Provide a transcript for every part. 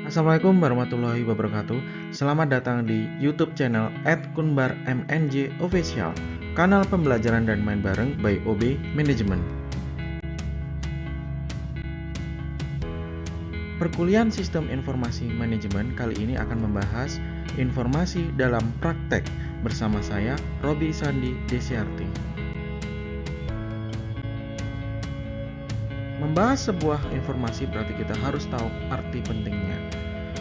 Assalamualaikum warahmatullahi wabarakatuh. Selamat datang di YouTube channel @kunbarmnj official, kanal pembelajaran dan main bareng by OB Management. Perkuliahan Sistem Informasi Manajemen kali ini akan membahas informasi dalam praktek bersama saya, Robi Sandi Desiarti. Membahas sebuah informasi berarti kita harus tahu arti pentingnya.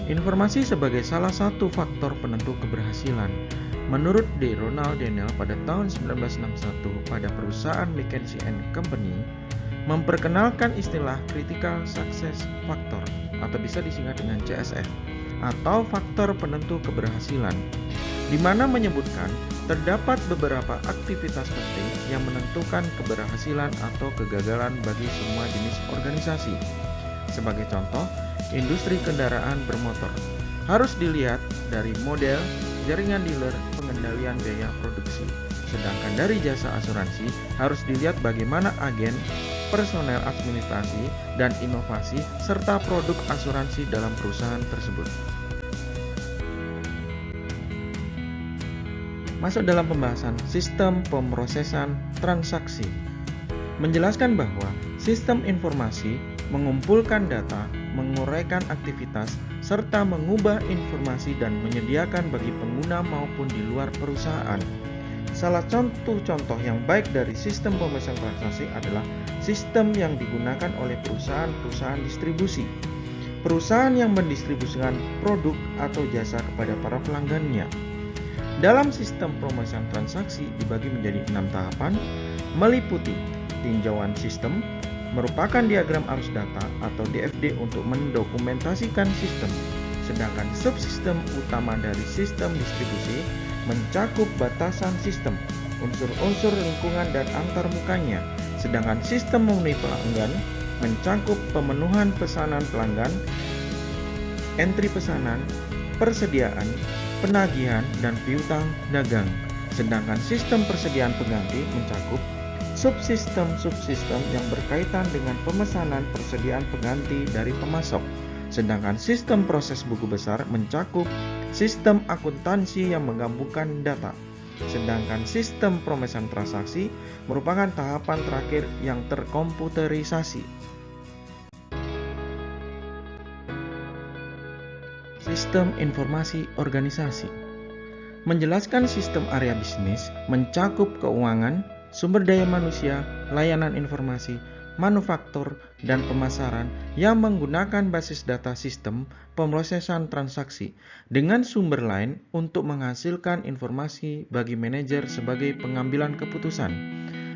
Informasi sebagai salah satu faktor penentu keberhasilan. Menurut D. Ronald Daniel pada tahun 1961 pada perusahaan McKinsey & Company memperkenalkan istilah Critical Success Factor atau bisa disingkat dengan CSF atau faktor penentu keberhasilan, di mana menyebutkan terdapat beberapa aktivitas penting yang menentukan keberhasilan atau kegagalan bagi semua jenis organisasi. Sebagai contoh, industri kendaraan bermotor harus dilihat dari model, jaringan dealer, pengendalian biaya produksi. Sedangkan dari jasa asuransi harus dilihat bagaimana agen, personel administrasi, dan inovasi, serta produk asuransi dalam perusahaan tersebut. Masuk dalam pembahasan sistem pemrosesan transaksi. Menjelaskan bahwa sistem informasi mengumpulkan data, menguraikan aktivitas, serta mengubah informasi dan menyediakan bagi pengguna maupun di luar perusahaan. Salah contoh yang baik dari sistem pemrosesan transaksi adalah sistem yang digunakan oleh perusahaan-perusahaan distribusi. Perusahaan yang mendistribusikan produk atau jasa kepada para pelanggannya. Dalam sistem pemrosesan transaksi dibagi menjadi 6 tahapan, meliputi tinjauan sistem, merupakan diagram arus data atau DFD untuk mendokumentasikan sistem. Sedangkan subsistem utama dari sistem distribusi mencakup batasan sistem, unsur-unsur lingkungan dan antarmukanya. Sedangkan sistem memenuhi pelanggan mencakup pemenuhan pesanan pelanggan, entry pesanan, persediaan, penagihan, dan piutang dagang. Sedangkan sistem persediaan pengganti mencakup subsistem yang berkaitan dengan pemesanan persediaan pengganti dari pemasok. Sedangkan sistem proses buku besar mencakup sistem akuntansi yang menggabungkan data. Sedangkan sistem pemrosesan transaksi merupakan tahapan terakhir yang terkomputerisasi. Sistem informasi organisasi menjelaskan sistem area bisnis mencakup keuangan, sumber daya manusia, layanan informasi, manufaktur, dan pemasaran yang menggunakan basis data sistem pemrosesan transaksi dengan sumber lain untuk menghasilkan informasi bagi manajer sebagai pengambilan keputusan.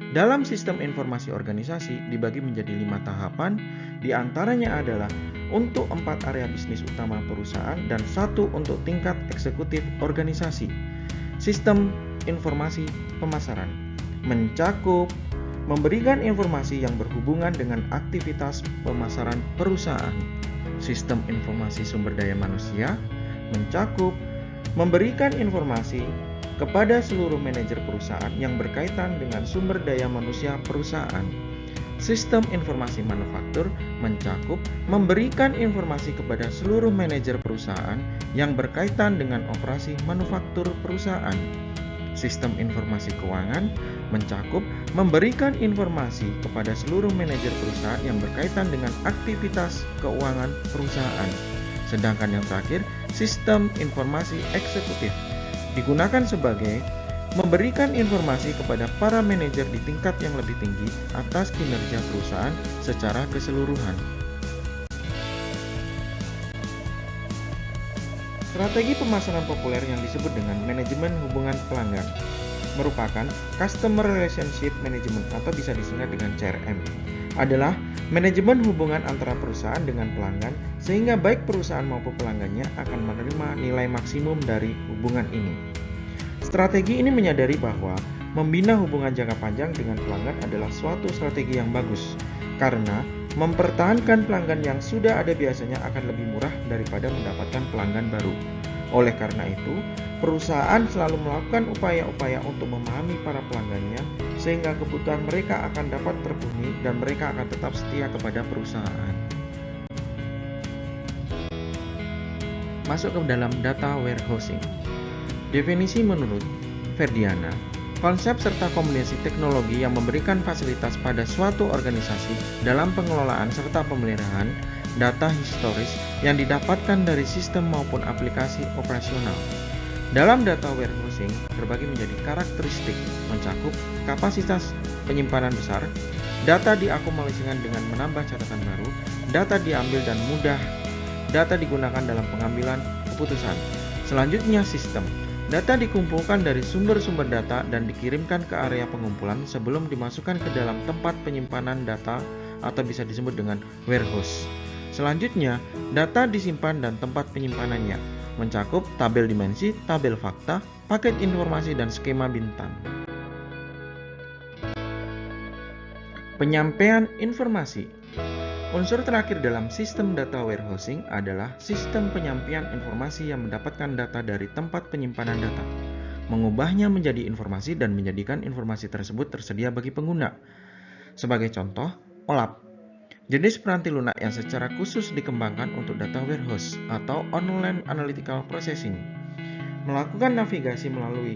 Dalam sistem informasi organisasi dibagi menjadi 5 tahapan, diantaranya adalah untuk 4 area bisnis utama perusahaan dan 1 untuk tingkat eksekutif organisasi. Sistem informasi pemasaran mencakup memberikan informasi yang berhubungan dengan aktivitas pemasaran perusahaan. Sistem informasi sumber daya manusia mencakup memberikan informasi kepada seluruh manajer perusahaan yang berkaitan dengan sumber daya manusia perusahaan. Sistem informasi manufaktur mencakup memberikan informasi kepada seluruh manajer perusahaan yang berkaitan dengan operasi manufaktur perusahaan. Sistem informasi keuangan mencakup memberikan informasi kepada seluruh manajer perusahaan yang berkaitan dengan aktivitas keuangan perusahaan. Sedangkan yang terakhir, sistem informasi eksekutif digunakan sebagai memberikan informasi kepada para manajer di tingkat yang lebih tinggi atas kinerja perusahaan secara keseluruhan. Strategi pemasaran populer yang disebut dengan manajemen hubungan pelanggan merupakan Customer Relationship Management atau bisa disingkat dengan CRM, adalah manajemen hubungan antara perusahaan dengan pelanggan sehingga baik perusahaan maupun pelanggannya akan menerima nilai maksimum dari hubungan ini. Strategi ini menyadari bahwa membina hubungan jangka panjang dengan pelanggan adalah suatu strategi yang bagus karena mempertahankan pelanggan yang sudah ada biasanya akan lebih murah daripada mendapatkan pelanggan baru. Oleh karena itu, perusahaan selalu melakukan upaya-upaya untuk memahami para pelanggannya sehingga kebutuhan mereka akan dapat terpenuhi dan mereka akan tetap setia kepada perusahaan. masuk ke dalam data warehousing. Definisi menurut Ferdiana, konsep serta kombinasi teknologi yang memberikan fasilitas pada suatu organisasi dalam pengelolaan serta pemeliharaan data historis yang didapatkan dari sistem maupun aplikasi operasional. Dalam data warehousing terbagi menjadi karakteristik, mencakup kapasitas penyimpanan besar, data diakumulasikan dengan menambah catatan baru, data diambil dan mudah data digunakan dalam pengambilan keputusan. Selanjutnya sistem. Data dikumpulkan dari sumber-sumber data dan dikirimkan ke area pengumpulan sebelum dimasukkan ke dalam tempat penyimpanan data atau bisa disebut dengan warehouse. Selanjutnya, data disimpan dan tempat penyimpanannya mencakup tabel dimensi, tabel fakta, paket informasi, dan skema bintang. Penyampaian informasi. Unsur terakhir dalam sistem data warehousing adalah sistem penyampaian informasi yang mendapatkan data dari tempat penyimpanan data, mengubahnya menjadi informasi dan menjadikan informasi tersebut tersedia bagi pengguna. Sebagai contoh, OLAP, jenis peranti lunak yang secara khusus dikembangkan untuk data warehouse atau Online Analytical Processing. Melakukan navigasi melalui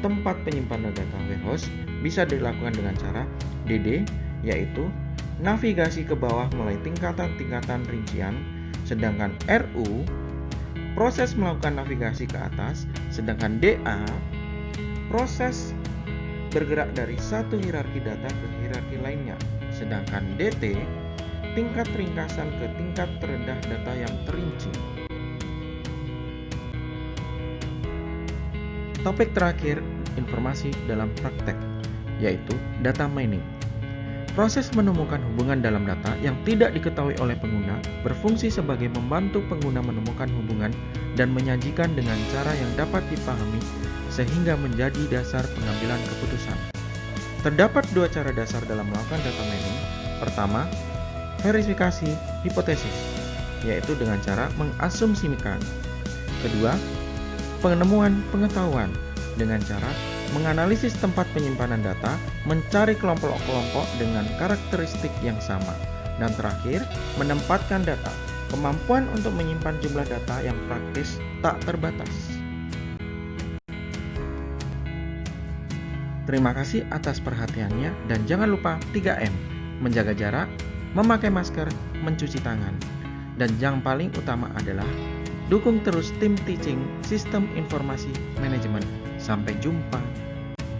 tempat penyimpanan data warehouse bisa dilakukan dengan cara DD, yaitu navigasi ke bawah mulai tingkatan-tingkatan rincian, sedangkan RU, proses melakukan navigasi ke atas, sedangkan DA, proses bergerak dari satu hierarki data ke hierarki lainnya, sedangkan DT, tingkat ringkasan ke tingkat terendah data yang terinci. Topik terakhir, informasi dalam praktek, yaitu data mining. Proses menemukan hubungan dalam data yang tidak diketahui oleh pengguna berfungsi sebagai membantu pengguna menemukan hubungan dan menyajikan dengan cara yang dapat dipahami sehingga menjadi dasar pengambilan keputusan. Terdapat dua cara dasar dalam melakukan data mining. Pertama, verifikasi hipotesis, yaitu dengan cara mengasumsikan. Kedua, penemuan pengetahuan dengan cara menganalisis tempat penyimpanan data, mencari kelompok-kelompok dengan karakteristik yang sama. Dan terakhir, menempatkan data, kemampuan untuk menyimpan jumlah data yang praktis tak terbatas. Terima kasih atas perhatiannya dan jangan lupa 3M, menjaga jarak, memakai masker, mencuci tangan. Dan yang paling utama adalah dukung terus tim teaching Sistem Informasi Manajemen. Sampai jumpa.